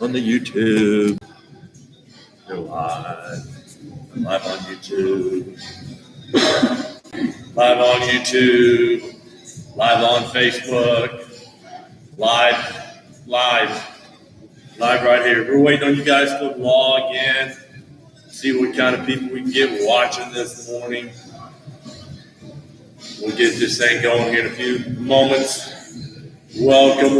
on the YouTube. We're live. Live on YouTube. Live on YouTube. Live on Facebook. Live right here. We're waiting on you guys to log in. See what kind of people we can get watching this morning. We'll get this thing going here in a few moments. Welcome.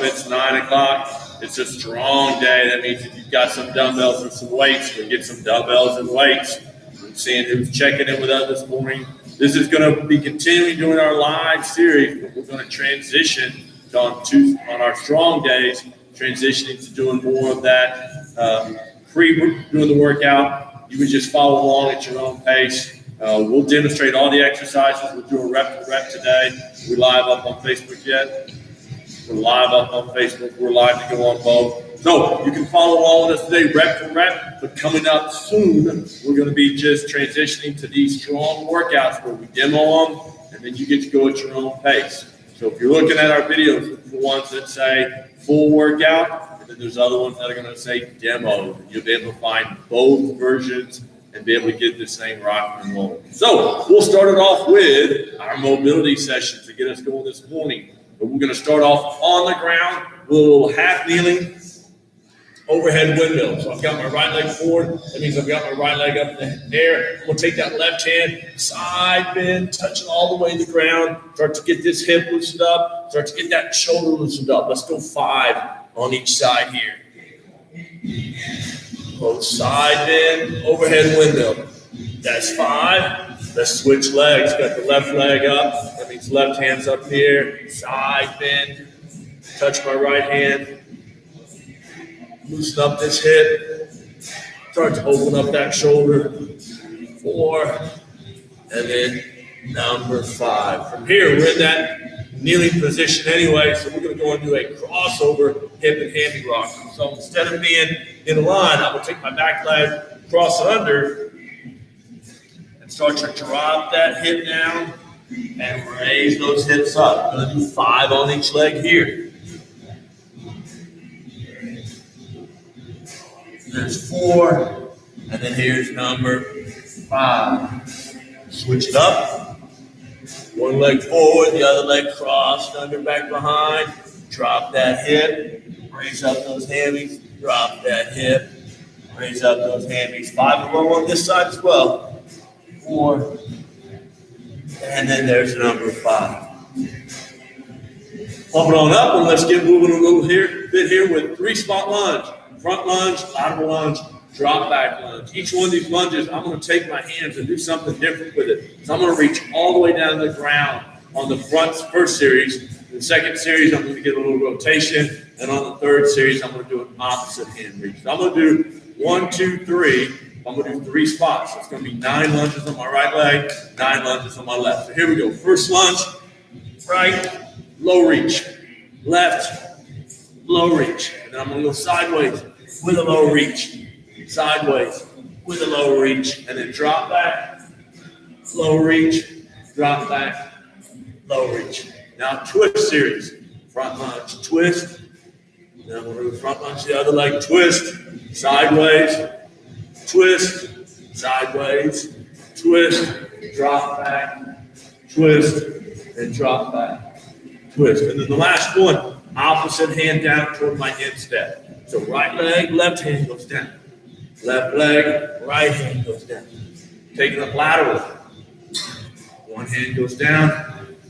It's 9 o'clock. It's a strong day. That means if you've got some dumbbells and some weights, we'll get some dumbbells and weights. I'm seeing who's checking in with us this morning. This is going to be continuing doing our live series, but we're going to transition on our strong days, transitioning to doing more of that doing the workout. You would just follow along at your own pace. We'll demonstrate all the exercises. We'll do a rep to rep today. We're live up on Facebook yet? We're live up on Facebook. We're live to go on both. So you can follow along with us today, rep for rep. But coming up soon, we're going to be just transitioning to these strong workouts where we demo them, and then you get to go at your own pace. So if you're looking at our videos, look for the ones that say full workout, and then there's other ones that are going to say demo. You'll be able to find both versions and be able to get this thing rocking and rolling. So we'll start it off with our mobility session to get us going this morning. But we're going to start off on the ground with a little half kneeling overhead windmill. So I've got my right leg forward. That means I've got my right leg up in the air. I'm going to take that left hand, side bend, touch it all the way to the ground. Start to get this hip loosened up. Start to get that shoulder loosened up. Let's go 5 on each side here. Both side bend, overhead windmill. That's 5. Let's switch legs. Got the left leg up. That means left hand's up here. Side bend. Touch my right hand. Loosen up this hip. Start to open up that shoulder. 4. And then number 5. From here, we're in that kneeling position anyway, so we're going to go and do a crossover hip and hammy rock. So instead of being in a line, I'm going to take my back leg, cross it under, and start to drop that hip down and raise those hips up. I'm going to do 5 on each leg here. There's 4, and then here's number 5. Switch it up. One leg forward, the other leg crossed, under, back, behind. Drop that hip, raise up those hammies, drop that hip, raise up those hammies. 5 below on this side as well. 4, and then there's number 5. Pump it on up, and let's get moving a little bit here with 3-spot lunge. Front lunge, lateral lunge, drop back lunge. Each one of these lunges, I'm going to take my hands and do something different with it. So I'm going to reach all the way down to the ground on the first series. The second series, I'm going to get a little rotation. And on the third series, I'm going to do an opposite hand reach. So I'm going to do 1, 2, 3. I'm going to do 3 spots. So it's going to be 9 lunges on my right leg, 9 lunges on my left. So here we go. First lunge, right, low reach. Left, low reach. And then I'm going to go sideways with a low reach. Sideways with a low reach. And then drop back, low reach, drop back, low reach. Now twist series. Front lunge, twist. Then I'm going to do front lunge, the other leg, twist, sideways, twist, sideways, twist, drop back, twist, and drop back, twist. And then the last one, opposite hand down toward my instep. So right leg, left hand goes down. Left leg, right hand goes down. Taking up lateral. One hand goes down,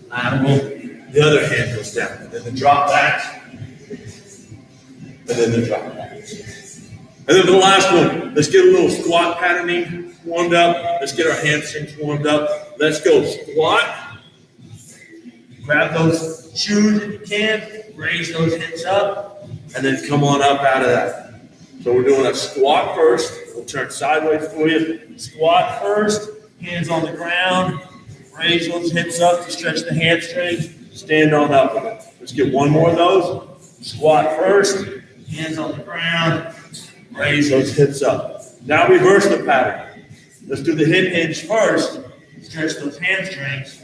lateral, the other hand goes down. And then the drop back, and then the drop back. And then the last one, let's get a little squat patterning warmed up. Let's get our hamstrings warmed up. Let's go squat. Grab those shoes if you can. Raise those hips up. And then come on up out of that. So we're doing a squat first. We'll turn sideways for you. Squat first. Hands on the ground. Raise those hips up to stretch the hamstrings. Stand on up with it. Let's get one more of those. Squat first. Hands on the ground. Raise those hips up. Now reverse the pattern. Let's do the hip hinge first. Stretch those hamstrings.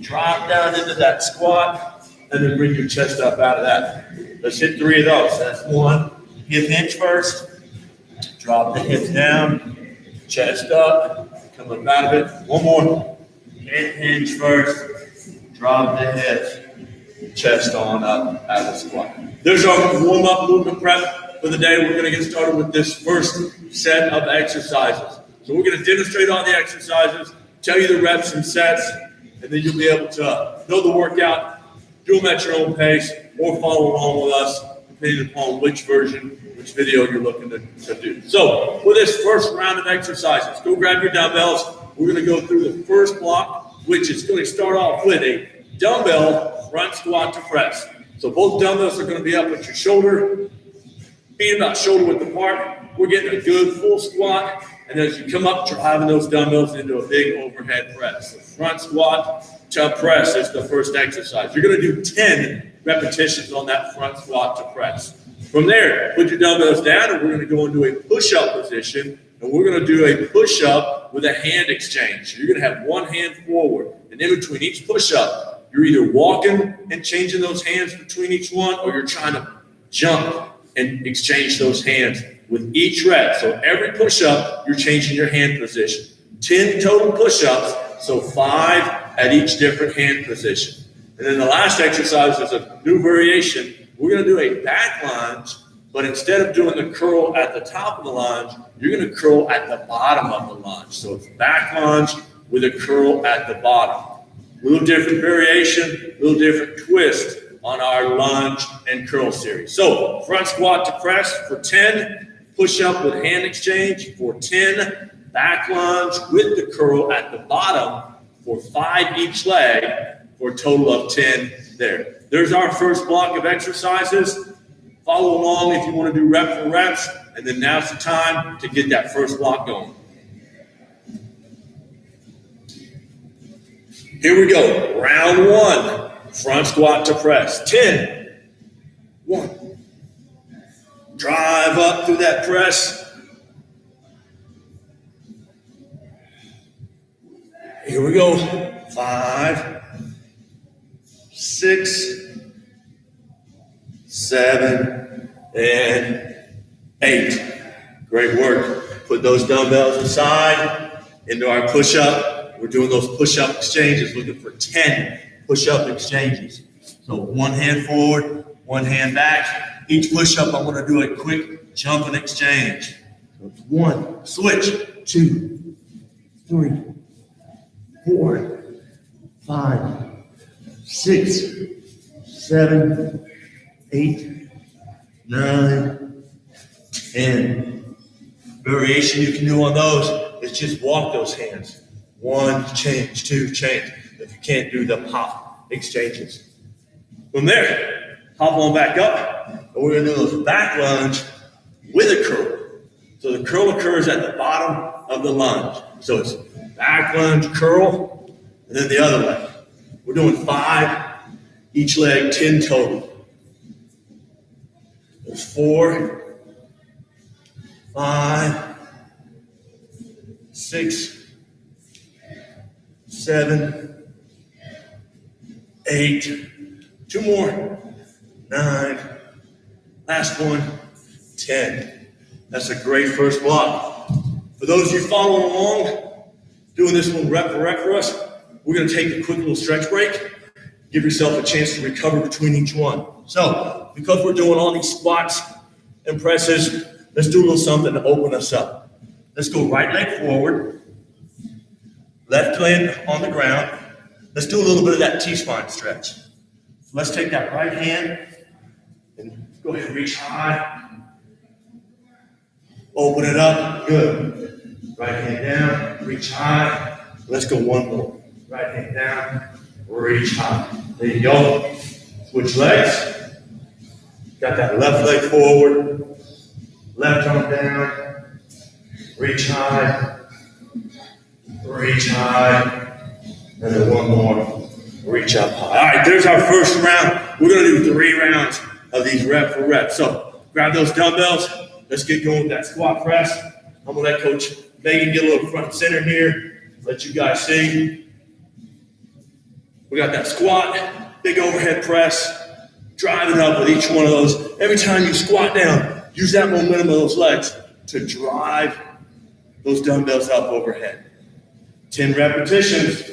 Drop down into that squat. And then bring your chest up out of that. Let's hit 3 of those. That's 1, hip hinge first. Drop the hips down, chest up, coming out of it. One more. Hip hinge first. Drop the hips, chest on up out of the squat. There's our warm-up movement prep for the day. We're going to get started with this first set of exercises. So we're going to demonstrate all the exercises, tell you the reps and sets, and then you'll be able to know the workout, do them at your own pace, or follow along with us, depending upon which version, which video you're looking to do. So for this first round of exercises, go grab your dumbbells. We're going to go through the first block, which is going to start off with a dumbbell front squat to press. So both dumbbells are going to be up at your shoulder, being about shoulder width apart. We're getting a good full squat. And as you come up, driving those dumbbells into a big overhead press. The front squat to press is the first exercise. You're going to do 10 repetitions on that front squat to press. From there, put your dumbbells down, and we're going to go into a push-up position. And we're going to do a push-up with a hand exchange. You're going to have one hand forward. And in between each push-up, you're either walking and changing those hands between each one, or you're trying to jump and exchange those hands with each rep. So every push-up, you're changing your hand position. 10 total push-ups, so 5 at each different hand position. And then the last exercise is a new variation. We're going to do a back lunge, but instead of doing the curl at the top of the lunge, you're going to curl at the bottom of the lunge. So it's back lunge with a curl at the bottom. A little different variation, a little different twist on our lunge and curl series. So front squat to press for 10, push up with hand exchange for 10, back lunge with the curl at the bottom for 5 each leg for a total of 10 there. There's our first block of exercises. Follow along if you want to do rep for reps, and then now's the time to get that first block going. Here we go. Round 1, front squat to press. 10. 1. Drive up through that press. Here we go. 5, 6, 7, and 8. Great work. Put those dumbbells aside into our push-up. We're doing those push-up exchanges, looking for 10 push-up exchanges. So one hand forward, one hand back. Each push-up, I'm going to do a quick jump and exchange. So it's 1, switch, 2, 3, 4, 5, 6, 7, 8, 9, 10. Variation you can do on those is just walk those hands. 1, change, 2, change. If you can't do the pop exchanges. From there, hop on back up, and we're going to do those back lunge with a curl. So the curl occurs at the bottom of the lunge. So it's back lunge, curl, and then the other leg. We're doing 5, each leg, 10 total. There's 4, 5, 6, 7, 8, 2 more, 9, last one, 10. That's a great first block. For those of you following along, doing this one rep for us, we're going to take a quick little stretch break. Give yourself a chance to recover between each one. So, because we're doing all these squats and presses, let's do a little something to open us up. Let's go right leg forward, left leg on the ground. Let's do a little bit of that T-spine stretch. So let's take that right hand and go ahead and reach high. Open it up, good. Right hand down, reach high. Let's go one more. Right hand down, reach high. There you go. Switch legs. Got that left leg forward, left arm down, reach high, and then one more, reach up high. All right, there's our first round. We're going to do 3 rounds of these rep for reps. So grab those dumbbells. Let's get going with that squat press. I'm going to let Coach Megan get a little front and center here. Let you guys see. We got that squat, big overhead press, driving up with each one of those. Every time you squat down, Use that momentum of those legs to drive those dumbbells up overhead. 10 repetitions.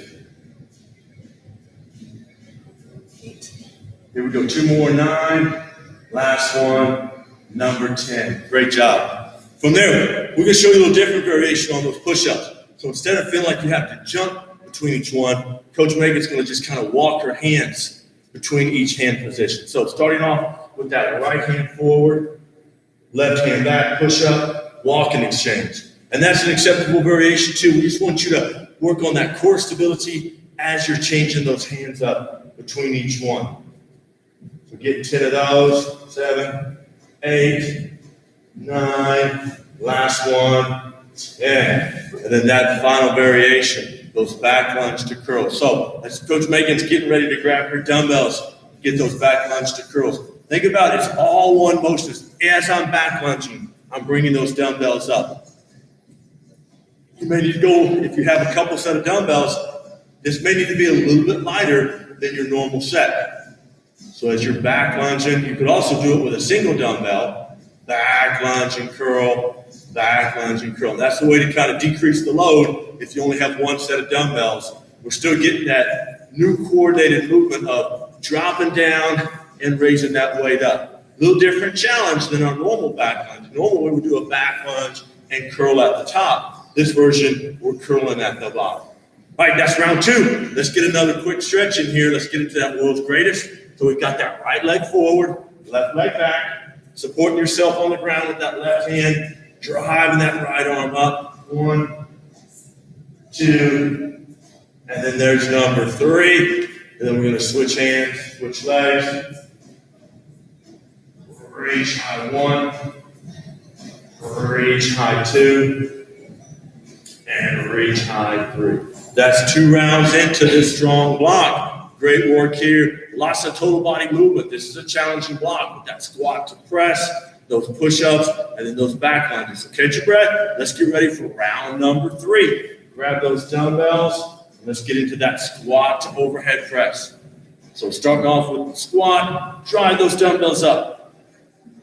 Here we go, 2 more, 9. Last one, number 10. Great job. From there, we're gonna show you a little different variation on those push-ups. So instead of feeling like you have to jump between each one, Coach Megan's gonna just kind of walk her hands between each hand position. So starting off with that right hand forward, left hand back, push up, walk and exchange. And that's an acceptable variation too. We just want you to work on that core stability as you're changing those hands up between each one. So get 10 of those, 7, 8, 9, last one, 10. And then that final variation, those back lunge to curls. So as Coach Megan's getting ready to grab her dumbbells, get those back lunge to curls. Think about it, it's all one motion. As I'm back lunging, I'm bringing those dumbbells up. You may need to go, if you have a couple set of dumbbells, this may need to be a little bit lighter than your normal set. So as you're back lunging, you could also do it with a single dumbbell, back lunge and curl, back lunge and curl. That's the way to kind of decrease the load if you only have one set of dumbbells. We're still getting that new coordinated movement of dropping down and raising that weight up. A little different challenge than our normal back lunge. Normally we would do a back lunge and curl at the top. This version, we're curling at the bottom. All right, that's round 2. Let's get another quick stretch in here. Let's get into that world's greatest. So we've got that right leg forward, left leg back, supporting yourself on the ground with that left hand, driving that right arm up. 1, 2, and then there's number 3. And then we're going to switch hands, switch legs. Reach high 1, reach high 2, and reach high 3. That's 2 rounds into this strong block. Great work here. Lots of total body movement. This is a challenging block with that squat to press, those push-ups, and then those back lunges. So catch your breath. Let's get ready for round number 3. Grab those dumbbells. And let's get into that squat to overhead press. So starting off with the squat, drive those dumbbells up.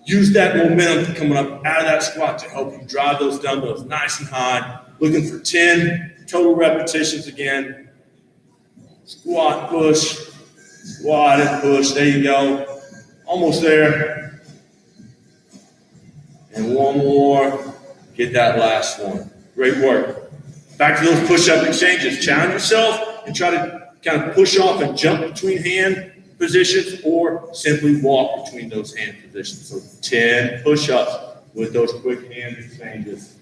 Use that momentum coming up out of that squat to help you drive those dumbbells nice and high. Looking for 10 total repetitions again. Squat, push, squat and push. There you go. Almost there. And one more. Get that last one. Great work. Back to those push-up exchanges. Challenge yourself and try to kind of push off and jump between hand positions or simply walk between those hand positions. So 10 push-ups with those quick hand exchanges.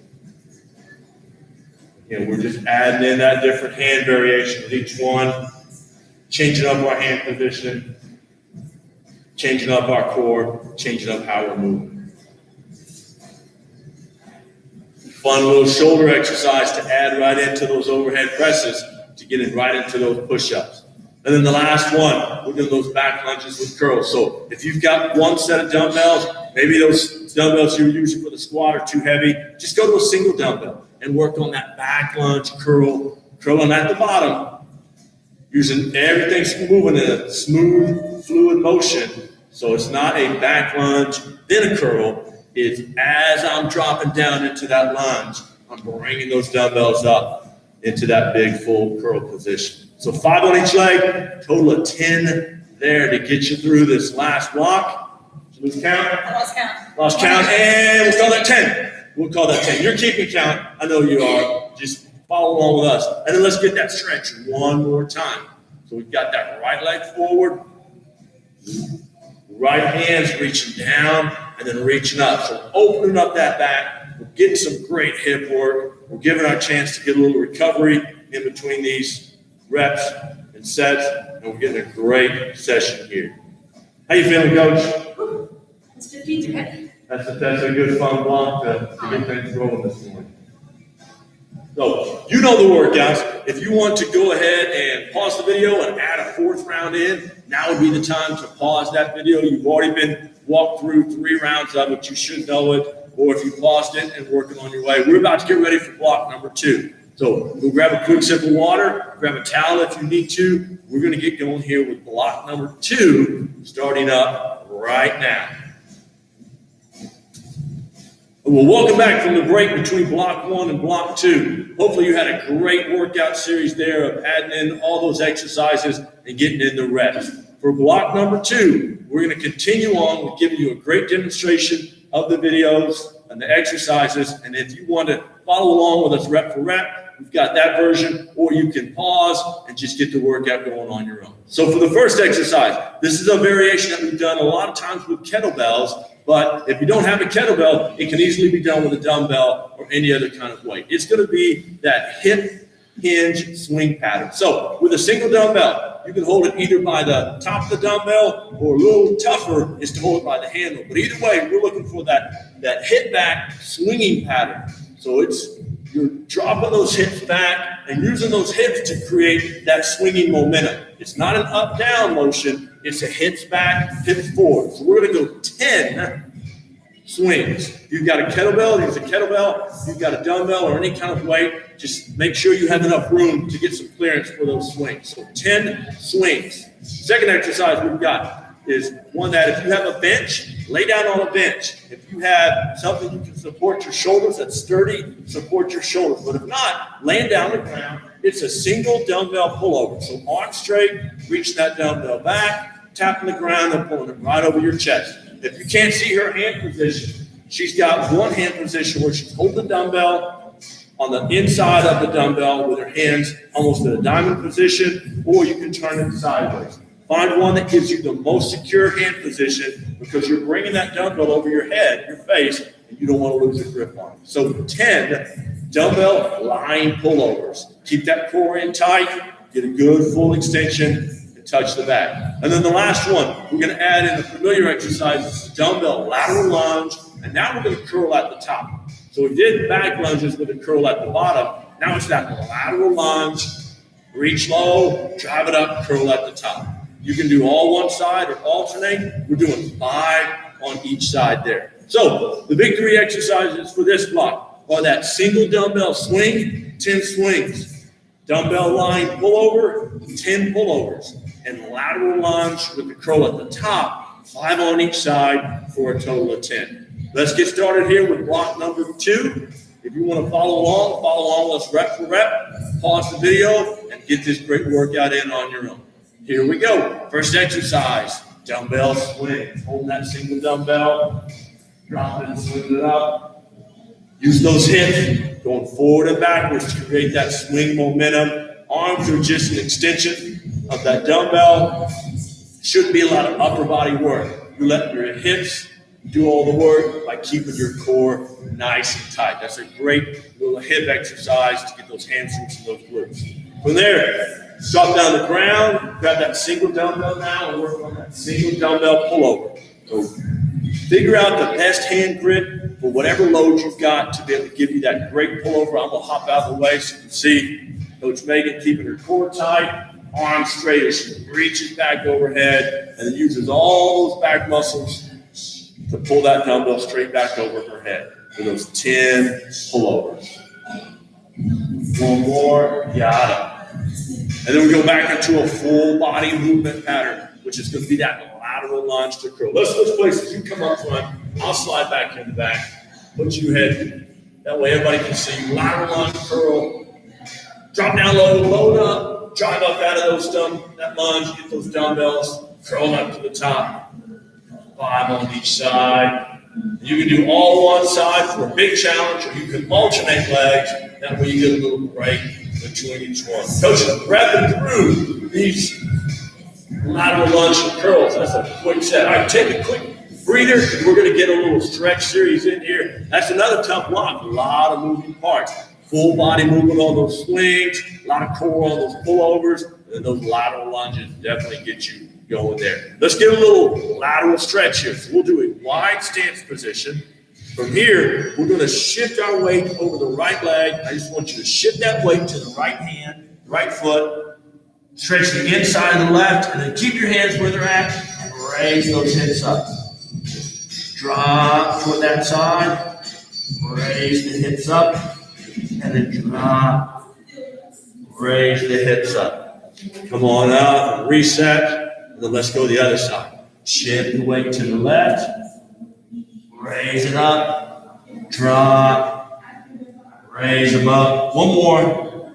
Again, we're just adding in that different hand variation with each one, changing up our hand position, changing up our core, changing up how we're moving. Fun little shoulder exercise to add right into those overhead presses to get it right into those push-ups. And then the last one, we're doing those back lunges with curls. So if you've got one set of dumbbells, maybe those dumbbells you're using for the squat are too heavy, just go to a single dumbbell and work on that back lunge, curling at the bottom, using everything moving in a smooth, fluid motion. So it's not a back lunge, then a curl. It's as I'm dropping down into that lunge, I'm bringing those dumbbells up into that big full curl position. So 5 on each leg, total of 10 there to get you through this last block. Did you lose count? I lost count. Lost count, and we'll call that 10. We'll call that 10. You're keeping count. I know you are. Just follow along with us. And then let's get that stretch one more time. So we've got that right leg forward, right hands reaching down, and then reaching up. So opening up that back. We're getting some great hip work. We're giving our chance to get a little recovery in between these reps and sets, and we're getting a great session here. How you feeling, Coach? It's 15 ready. That's a good fun block to get things rolling this morning. So you know the workouts. If you want to go ahead and pause the video and add a 4th round in, now would be the time to pause that video. You've already been walked through 3 rounds of it. You should know it. Or if you paused it and working on your way, we're about to get ready for block number 2. So we'll grab a quick sip of water, grab a towel if you need to. We're going to get going here with block number 2, starting up right now. Well, welcome back from the break between block 1 and block 2. Hopefully you had a great workout series there of adding in all those exercises and getting in the reps. For block number 2, we're going to continue on with giving you a great demonstration of the videos and the exercises. And if you want to follow along with us rep for rep, we've got that version, or you can pause and just get the workout going on your own. So for the first exercise, this is a variation that we've done a lot of times with kettlebells, but if you don't have a kettlebell, it can easily be done with a dumbbell or any other kind of weight. It's going to be that hip hinge swing pattern. So with a single dumbbell, you can hold it either by the top of the dumbbell, or a little tougher is to hold it by the handle. But either way, we're looking for that hip back swinging pattern. So you're dropping those hips back and using those hips to create that swinging momentum. It's not an up-down motion. It's a hips back, hips forward. So we're going to go 10 swings. You've got a kettlebell, use a kettlebell. You've got a dumbbell or any kind of weight. Just make sure you have enough room to get some clearance for those swings. So 10 swings. Second exercise we've got is one that if you have a bench, lay down on a bench. If you have something you can support your shoulders that's sturdy, support your shoulders. But if not, laying down on the ground, it's a single dumbbell pullover. So arms straight, reach that dumbbell back, tapping the ground and pulling it right over your chest. If you can't see her hand position, she's got one hand position where she's holding the dumbbell on the inside of the dumbbell with her hands almost in a diamond position, or you can turn it sideways. Find one that gives you the most secure hand position because you're bringing that dumbbell over your head, your face, and you don't want to lose your grip on it. So 10 dumbbell lying pullovers. Keep that core in tight, get a good full extension, and touch the back. And then the last one, we're going to add in a familiar exercise. It's a dumbbell lateral lunge, and now we're going to curl at the top. So we did back lunges with a curl at the bottom. Now it's that lateral lunge, reach low, drive it up, curl at the top. You can do all one side or alternate. We're doing 5 on each side there. So the big 3 exercises for this block are that single dumbbell swing, 10 swings, dumbbell line pullover, 10 pullovers, and lateral lunge with the curl at the top, 5 on each side for a total of 10. Let's get started here with block number 2. If you want to follow along, let's rep for rep, pause the video, and get this great workout in on your own. Here we go. First exercise, dumbbell swing. Hold that single dumbbell, drop it and swing it up. Use those hips going forward and backwards to create that swing momentum. Arms are just an extension of that dumbbell. Shouldn't be a lot of upper body work. You let your hips do all the work by keeping your core nice and tight. That's a great little hip exercise to get those hamstrings and those glutes. From there, drop down the ground, grab that single dumbbell now and work on that single dumbbell pullover. So figure out the best hand grip for whatever load you've got to be able to give you that great pullover. I'm going to hop out of the way so you can see Coach Megan keeping her core tight, arms straight as she reaches back overhead and then uses all those back muscles to pull that dumbbell straight back over her head for those 10 pullovers. One more, got it. And then we go back into a full body movement pattern, which is going to be that lateral lunge to curl. Let's switch places. You come up front. I'll slide back in the back. Put you head. That way everybody can see you. Lateral lunge, curl. Drop down low, load up. Drive up out of that lunge. Get those dumbbells. Curl up to the top. 5 on each side. You can do all one side for a big challenge, or you can alternate legs. That way you get a little break between each one. Coach is repping through these lateral lunge and curls. That's a quick set. All right, take a quick breather. We're going to get a little stretch series in here. That's another tough block. A lot of moving parts. Full body movement on those swings, a lot of core on those pullovers, and those lateral lunges definitely get you going there. Let's get a little lateral stretch here. So we'll do a wide stance position. From here, we're going to shift our weight over the right leg. I just want you to shift that weight to the right hand, right foot. Stretch the inside of the left, and then keep your hands where they're at, and raise those hips up. Drop toward that side, raise the hips up, and then drop, raise the hips up. Come on up, reset. Then let's go the other side. Shift the weight to the left. Raise it up. drop, raise them up. One more,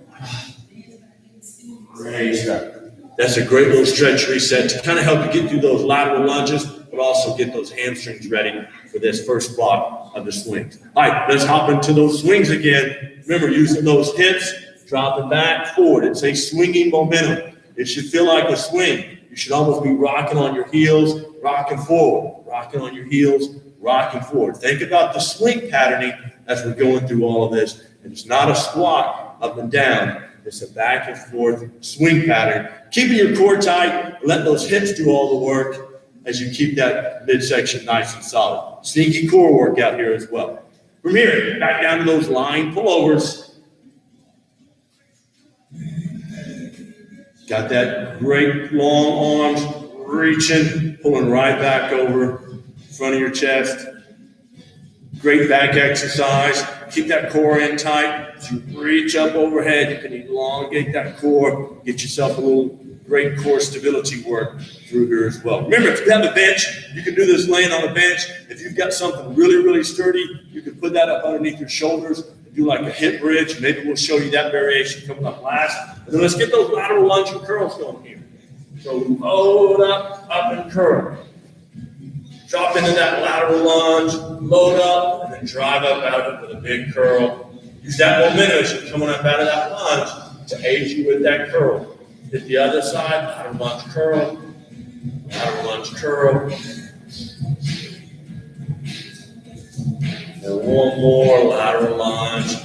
raise up. That's a great little stretch reset to kind of help you get through those lateral lunges, but also get those hamstrings ready for this first block of the swings. All right, let's hop into those swings again. Remember, using those hips, dropping back, forward. It's a swinging momentum. It should feel like a swing. You should almost be rocking on your heels, rocking forward, rocking on your heels, rocking forward. Think about the swing patterning as we're going through all of this. And it's not a squat up and down. It's a back and forth swing pattern. Keeping your core tight, let those hips do all the work as you keep that midsection nice and solid. Sneaky core workout here as well. From here, back down to those line pullovers. Got that great long arms reaching, pulling right back over front of your chest. Great back exercise. Keep that core in tight. As you reach up overhead, you can elongate that core. Get yourself a little great core stability work through here as well. Remember, if you have a bench, you can do this laying on a bench. If you've got something really, really sturdy, you can put that up underneath your shoulders and do like a hip bridge. Maybe we'll show you that variation coming up last. And then let's get those lateral lunge and curls going here. So load up and curl. Drop into that lateral lunge, load up, and then drive up out into the big curl. Use that momentum as you're coming up out of that lunge to aid you with that curl. Hit the other side, lateral lunge curl, lateral lunge curl. And one more lateral lunge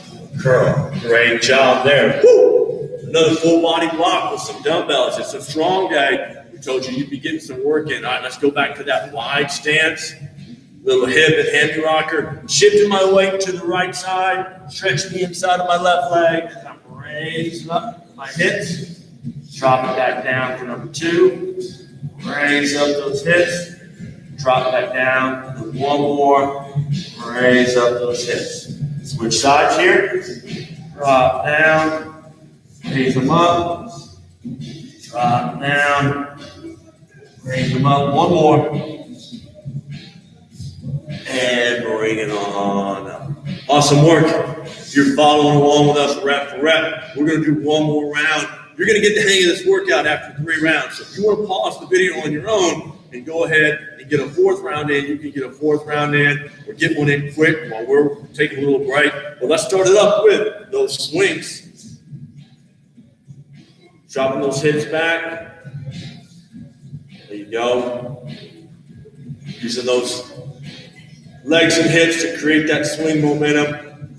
curl. Great job there. Woo! Another full body block with some dumbbells. It's a strong day. Told you you'd be getting some work in. All right, let's go back to that wide stance. Little hip and hammy rocker. Shifting my weight to the right side. Stretching the inside of my left leg. And I'm raising up my hips. Drop it back down for number 2. Raise up those hips. Drop back down. And one more. Raise up those hips. Switch sides here. Drop down. Raise them up. Drop down. Raise them up. One more. And bring it on up. Awesome work. If you're following along with us rep for rep, we're going to do one more round. You're going to get the hang of this workout after 3 rounds. So if you want to pause the video on your own and go ahead and get a 4th round in, you can get a 4th round in or get one in quick while we're taking a little break. But let's start it up with those swings. Dropping those hips back. There you go. Using those legs and hips to create that swing momentum.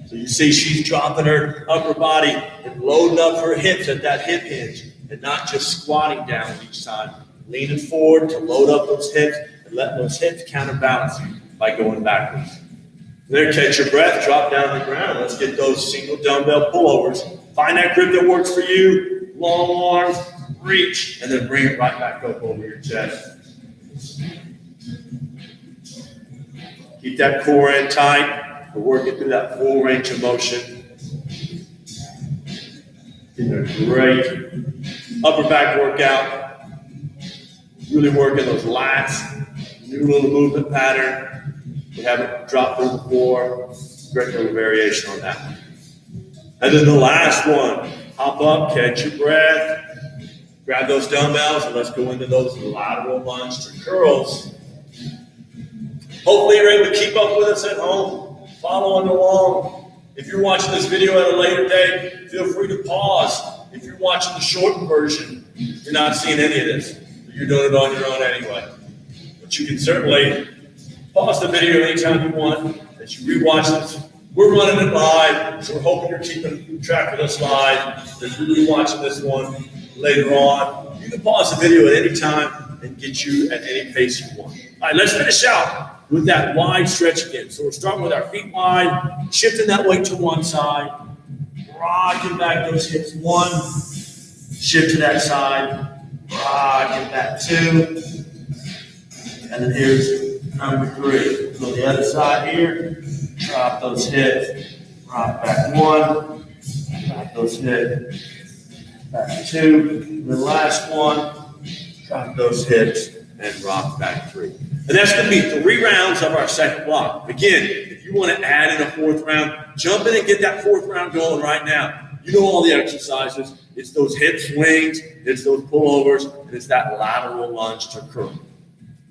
So you see she's dropping her upper body and loading up her hips at that hip hinge and not just squatting down each time. Leaning forward to load up those hips and let those hips counterbalance you by going backwards. There, catch your breath, drop down to the ground. Let's get those single dumbbell pullovers. Find that grip that works for you. Long arms, reach, and then bring it right back up over your chest. Keep that core in tight. We're working through that full range of motion. Getting a great upper back workout. Really working those lats. New little movement pattern. We haven't dropped through before. Great little variation on that one. And then the last one. Hop up, catch your breath, grab those dumbbells, and let's go into those lateral lunge to curls. Hopefully you're able to keep up with us at home, following along. If you're watching this video at a later date, feel free to pause. If you're watching the shortened version, you're not seeing any of this. You're doing it on your own anyway. But you can certainly pause the video anytime you want as you rewatch this. We're running it live, so we're hoping you're keeping track with us live. If you're rewatching this one later on, you can pause the video at any time and get you at any pace you want. All right, let's finish out with that wide stretch again. So we're starting with our feet wide, shifting that weight to one side, rocking back those hips. 1, shift to that side, rocking back 2, and then here's number 3. So the other side here. Drop those hips, rock back 1, drop those hips, back 2, the last one, drop those hips, and drop back 3. And that's going to be 3 rounds of our second block. Again, if you want to add in a 4th round, jump in and get that 4th round going right now. You know all the exercises. It's those hip swings, it's those pullovers, and it's that lateral lunge to curl.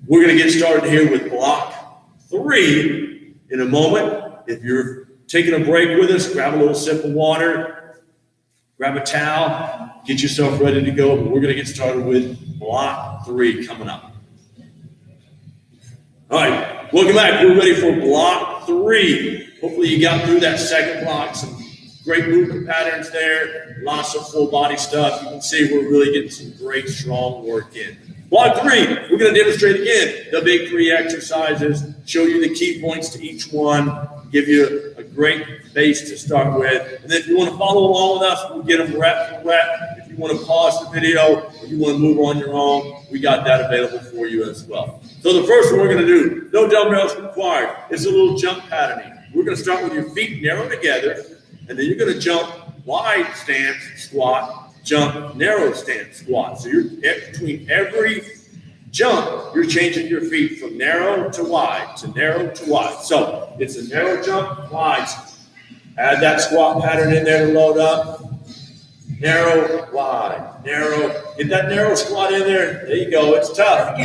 We're going to get started here with block 3 in a moment. If you're taking a break with us, grab a little sip of water, grab a towel, get yourself ready to go. But we're going to get started with block 3 coming up. All right, welcome back. We're ready for block 3. Hopefully you got through that second block. Some great movement patterns there, lots of full body stuff. You can see we're really getting some great strong work in. Block 3, we're going to demonstrate again the big 3 exercises, show you the key points to each one, give you a great base to start with. And then if you want to follow along with us, we'll get them rep for rep. If you want to pause the video or you want to move on your own, we got that available for you as well. So the first one we're going to do, no dumbbells required, is a little jump patterning. We're going to start with your feet narrow together, and then you're going to jump wide stance, squat, jump, narrow stance, squat. So you're between every jump, you're changing your feet from narrow to wide, to narrow to wide. So it's a narrow jump, wide. Add that squat pattern in there to load up. Narrow, wide, narrow. Get that narrow squat in there. There you go. It's tough.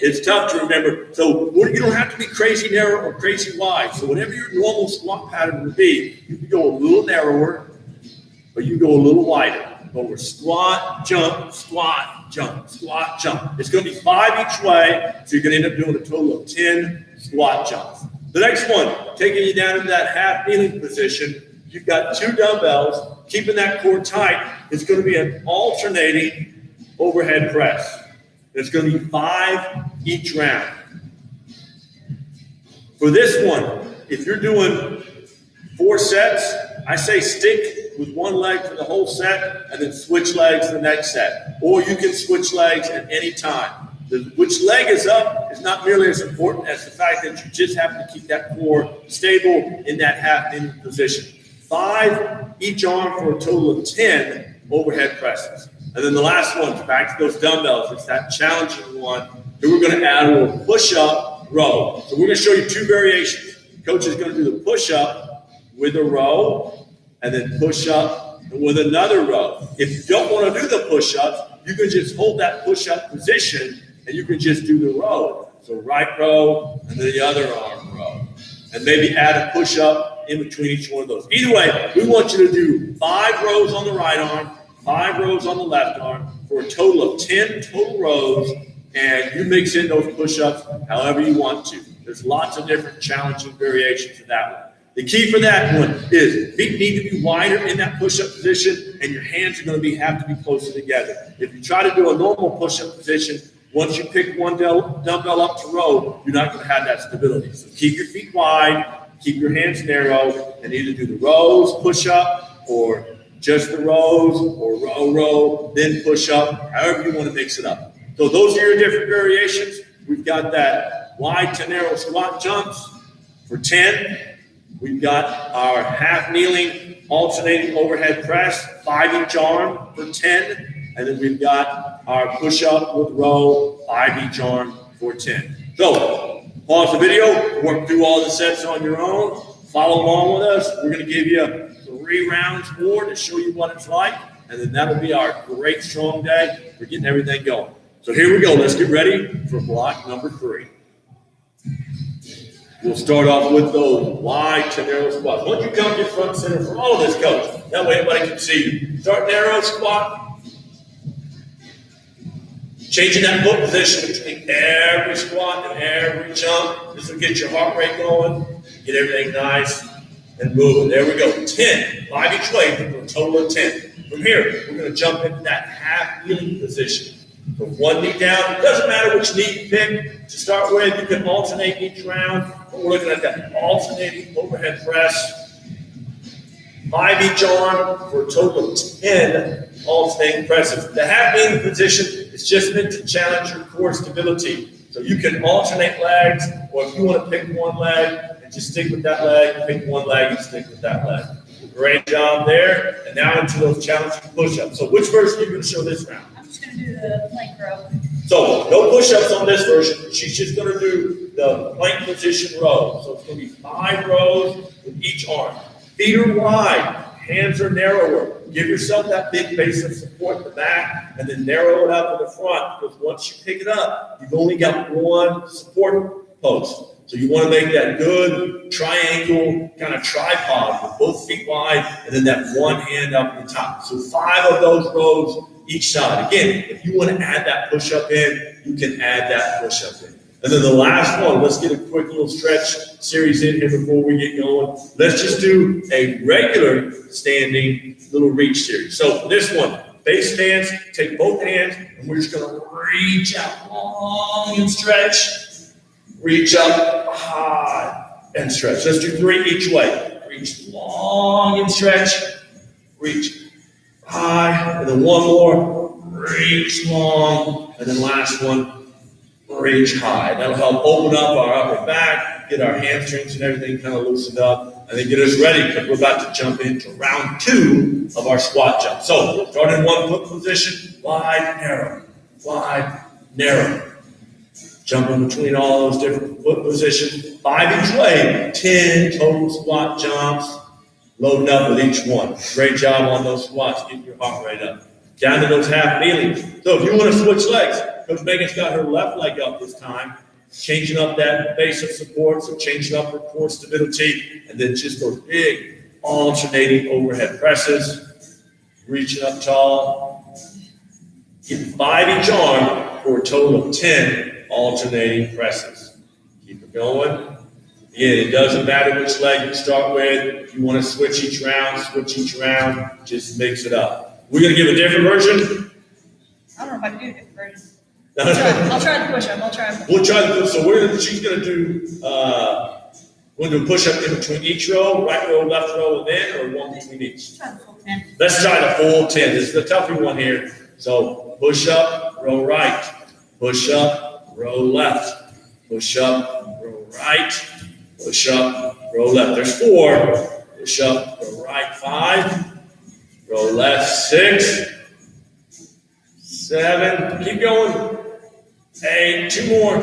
It's tough to remember. So you don't have to be crazy narrow or crazy wide. So whatever your normal squat pattern would be, you can go a little narrower or you go a little wider. Over squat, jump, squat, jump, squat, jump. It's going to be 5 each way, so you're going to end up doing a total of 10 squat jumps. The next one, taking you down into that half kneeling position. You've got 2 dumbbells, keeping that core tight. It's going to be an alternating overhead press. It's going to be 5 each round. For this one, if you're doing 4 sets, I say stick with one leg for the whole set and then switch legs the next set. Or you can switch legs at any time. Which leg is up is not nearly as important as the fact that you just have to keep that core stable in that half kneeling position. 5 each arm for a total of 10 overhead presses. And then the last one, back to those dumbbells, it's that challenging one. Then we're going to add a little push-up row. So we're going to show you 2 variations. Coach is going to do the push-up with a row and then push-up with another row. If you don't want to do the push-ups, you can just hold that push-up position and you can just do the row. So right row and then the other arm row. And maybe add a push-up in between each one of those. Either way, we want you to do 5 rows on the right arm, 5 rows on the left arm for a total of 10 total rows, and you mix in those push-ups however you want to. There's lots of different challenging variations of that one. The key for that one is feet need to be wider in that push-up position, and your hands are going to have to be closer together. If you try to do a normal push-up position, once you pick one dumbbell up to row, you're not going to have that stability. So keep your feet wide, keep your hands narrow, and either do the rows, push up, or just the rows, or row, then push up, however you want to mix it up. So those are your different variations. We've got that wide to narrow squat jumps for 10. We've got our half kneeling alternating overhead press, 5 each arm for 10. And then we've got our push-up with row, 5 each arm for 10. So pause the video, work through all the sets on your own, follow along with us. We're going to give you 3 rounds more to show you what it's like, and then that'll be our great strong day for getting everything going. So here we go. Let's get ready for block number 3. We'll start off with those wide to narrow squats. Once you come to front center for all of this, coach, that way everybody can see you. Start narrow squat. Changing that foot position between every squat and every jump. This will get your heart rate going, get everything nice and moving. There we go. 10, 5 each way for a total of 10. From here, we're going to jump into that half kneeling position. So 1 knee down. It doesn't matter which knee you pick to start with. You can alternate each round. But we're looking at that alternating overhead press. 5 each arm for a total of 10 alternating presses. The half kneeling position is just meant to challenge your core stability. So you can alternate legs, or if you want to pick one leg and just stick with that leg, pick one leg and stick with that leg. Great job there. And now into those challenging push-ups. So which version are you going to show this round? I'm just going to do the plank row. So no push-ups on this version. She's just gonna do the plank position row. So it's gonna be 5 rows with each arm. Feet are wide, hands are narrower. Give yourself that big base of support in the back and then narrow it up in the front, because once you pick it up, you've only got one support post. So you want to make that good triangle kind of tripod with both feet wide and then that one hand up at the top. So 5 of those rows each side. Again, if you want to add that push-up in, you can add that push-up in. And then the last one, let's get a quick little stretch series in here before we get going. Let's just do a regular standing little reach series. So for this one, base stance, take both hands, and we're just gonna reach out long and stretch. Reach up high and stretch. Let's do 3 each way. Reach long and stretch. Reach high, and then one more. Reach long, and then last one. Reach high. That'll help open up our upper back, get our hamstrings and everything kind of loosened up, and then get us ready because we're about to jump into round 2 of our squat jump. So start in 1 foot position, wide, narrow. Jump in between all those different foot positions. 5 each way, 10 total squat jumps, loading up with each one. Great job on those squats, keep your heart rate up. Down to those half kneelings. So if you want to switch legs, Coach Megan's got her left leg up this time, changing up that base of support, so changing up her core stability, and then just those big alternating overhead presses, reaching up tall. Get 5 each arm for a total of 10 alternating presses. Keep it going. Again, it doesn't matter which leg you start with. If you want to switch each round, just mix it up. We're going to give a different version. I don't know if I can do a different version. No, I'll try the push-up. We'll try the push. So she's going to do, we're going to do a push-up in between each row, right row, left row, and then, or one between each. Try the full 10. Let's try the full 10. This is the tougher one here. So push up, row right, push up, row left, push up, row right, push up, row left. There's 4. Push up, row right, 5. Row left, 6, 7, keep going, 8, 2 more,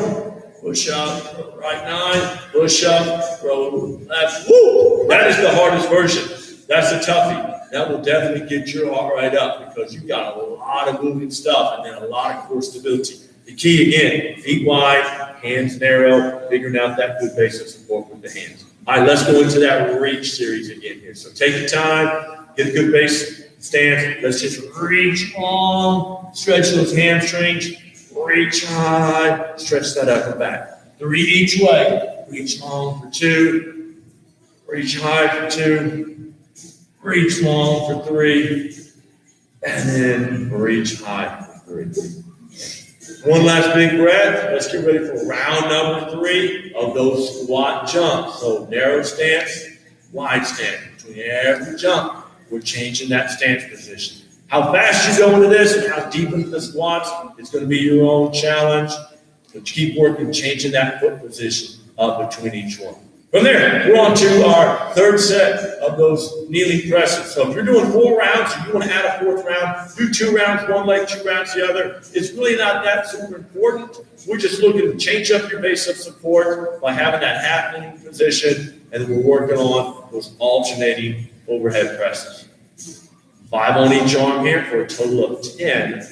push up, row right, 9, push up, row left, woo! That is the hardest version. That's the toughie. That will definitely get your heart rate up because you've got a lot of moving stuff and then a lot of core stability. The key again, feet wide, hands narrow, figuring out that good base of support with the hands. All right, let's go into that reach series again here. So take your time. Get a good base stance. Let's just reach long, stretch those hamstrings, reach high, stretch that upper back. 3 each way. Reach long for 2, reach high for 2, reach long for 3, and then reach high for 3. One last big breath. Let's get ready for round number 3 of those squat jumps. So narrow stance, wide stance. Between every jump, we're changing that stance position. How fast you go into this and how deep into the squats is going to be your own challenge. But keep working, changing that foot position up between each one. From there, we're on to our 3rd set of those kneeling presses. So if you're doing 4 rounds, if you want to add a 4th round, do 2 rounds, one leg, 2 rounds the other. It's really not that super important. We're just looking to change up your base of support by having that half kneeling position, and then we're working on those alternating overhead presses. 5 on each arm here for a total of 10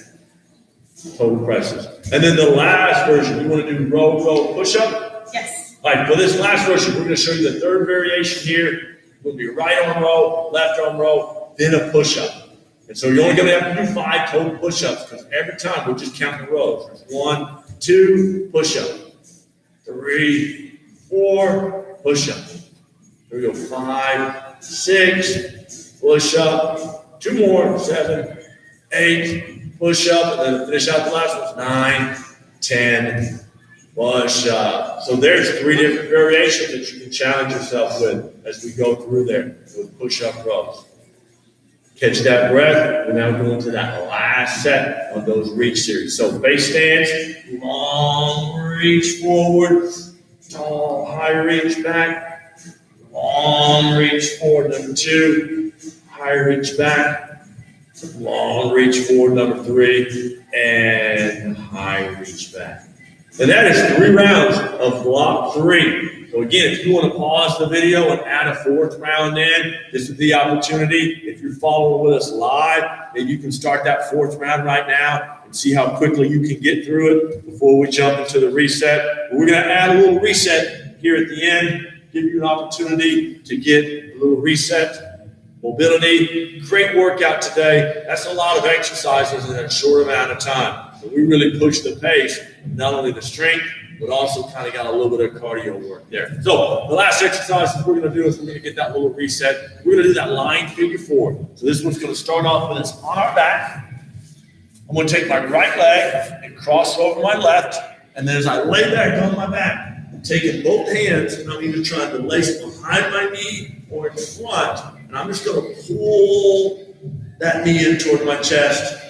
total presses. And then the last version, you want to do row, push-up? Yes. All right, for this last version, we're going to show you the 3rd variation here. It's going to be right arm row, left arm row, then a push-up. And so you're only going to have to do 5 total push-ups because every time we'll just count the rows. There's 1, 2, push-up. 3, 4, push-up. Here we go, 5, 6, push-up. 2 more, 7, 8, push up, and then finish out the last ones. 9, 10, push up. So there's 3 different variations that you can challenge yourself with as we go through there with push-up rows. Catch that breath. We're now going to that last set of those reach series. So base stance, long reach forward, tall, high reach back, long reach forward. Number 2. High reach back, Long reach forward, number 3, and high reach back. And that is 3 rounds of block 3. So again, if you want to pause the video and add a 4th round in, this is the opportunity. If you're following with us live, maybe you can start that 4th round right now and see how quickly you can get through it before we jump into the reset. But we're going to add a little reset here at the end, give you an opportunity to get a little reset. Mobility, great workout today. That's a lot of exercises in a short amount of time. So we really pushed the pace, not only the strength, but also kind of got a little bit of cardio work there. So the last exercise we're going to do is we're going to get that little reset. We're going to do that lying figure 4. So this one's going to start off with us on our back. I'm going to take my right leg and cross over my left. And then as I lay back on my back, I'm taking both hands and I'm either trying to lace behind my knee or in front. And I'm just going to pull that knee in toward my chest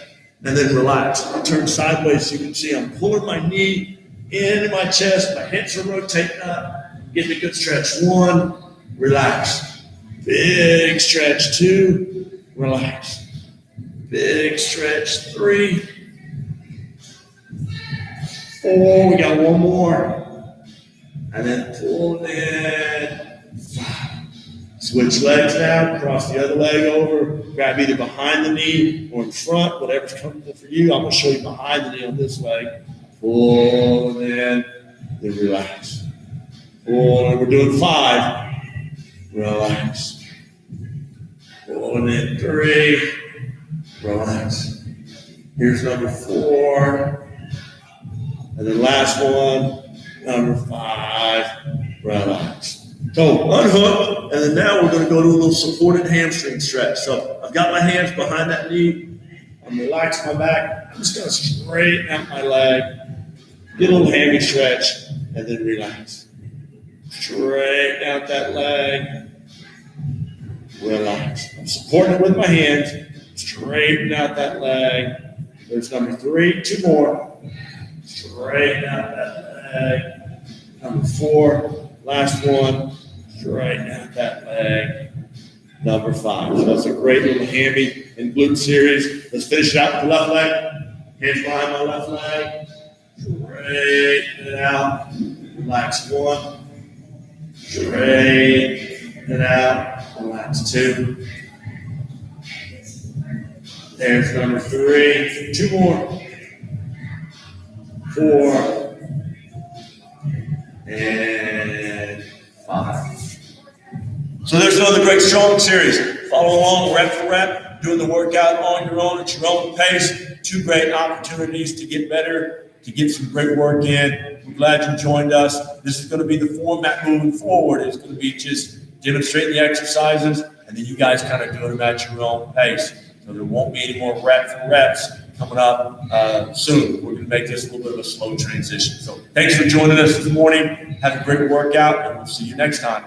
and then relax. I turn sideways so you can see I'm pulling my knee into my chest. My hips are rotating up. Getting a good stretch. 1, relax. Big stretch. 2, relax. Big stretch. 3, 4. We got 1 more. And then pull it in. 5. Switch legs now, cross the other leg over, grab either behind the knee or in front, whatever's comfortable for you. I'm going to show you behind the knee on this leg. Pull it in, then relax. Pull it, we're doing 5. Relax. Pull it in, 3. Relax. Here's number 4. And then last one, number 5. Relax. So unhook, and then now we're going to go to a little supported hamstring stretch. So I've got my hands behind that knee. I'm relaxing my back. I'm just going to straighten out my leg, get a little hammy stretch, and then relax. Straighten out that leg. Relax. I'm supporting it with my hands. Straighten out that leg. There's number 3. 2 more. Straighten out that leg. Number 4. Last one. Straighten out that leg. Number 5. So that's a great little hammy and glute series. Let's finish it out with the left leg. Hands behind my left leg. Straighten it out. Relax. 1. Straighten it out. Relax. 2. There's number 3. 2 more. 4. And 5. So there's another great strong series. Follow along rep for rep, doing the workout on your own at your own pace. 2 great opportunities to get better, to get some great work in. We're glad you joined us. This is going to be the format moving forward. It's going to be just demonstrating the exercises, and then you guys kind of doing them at your own pace. So there won't be any more rep for reps coming up soon. We're going to make this a little bit of a slow transition. So thanks for joining us this morning. Have a great workout, and we'll see you next time.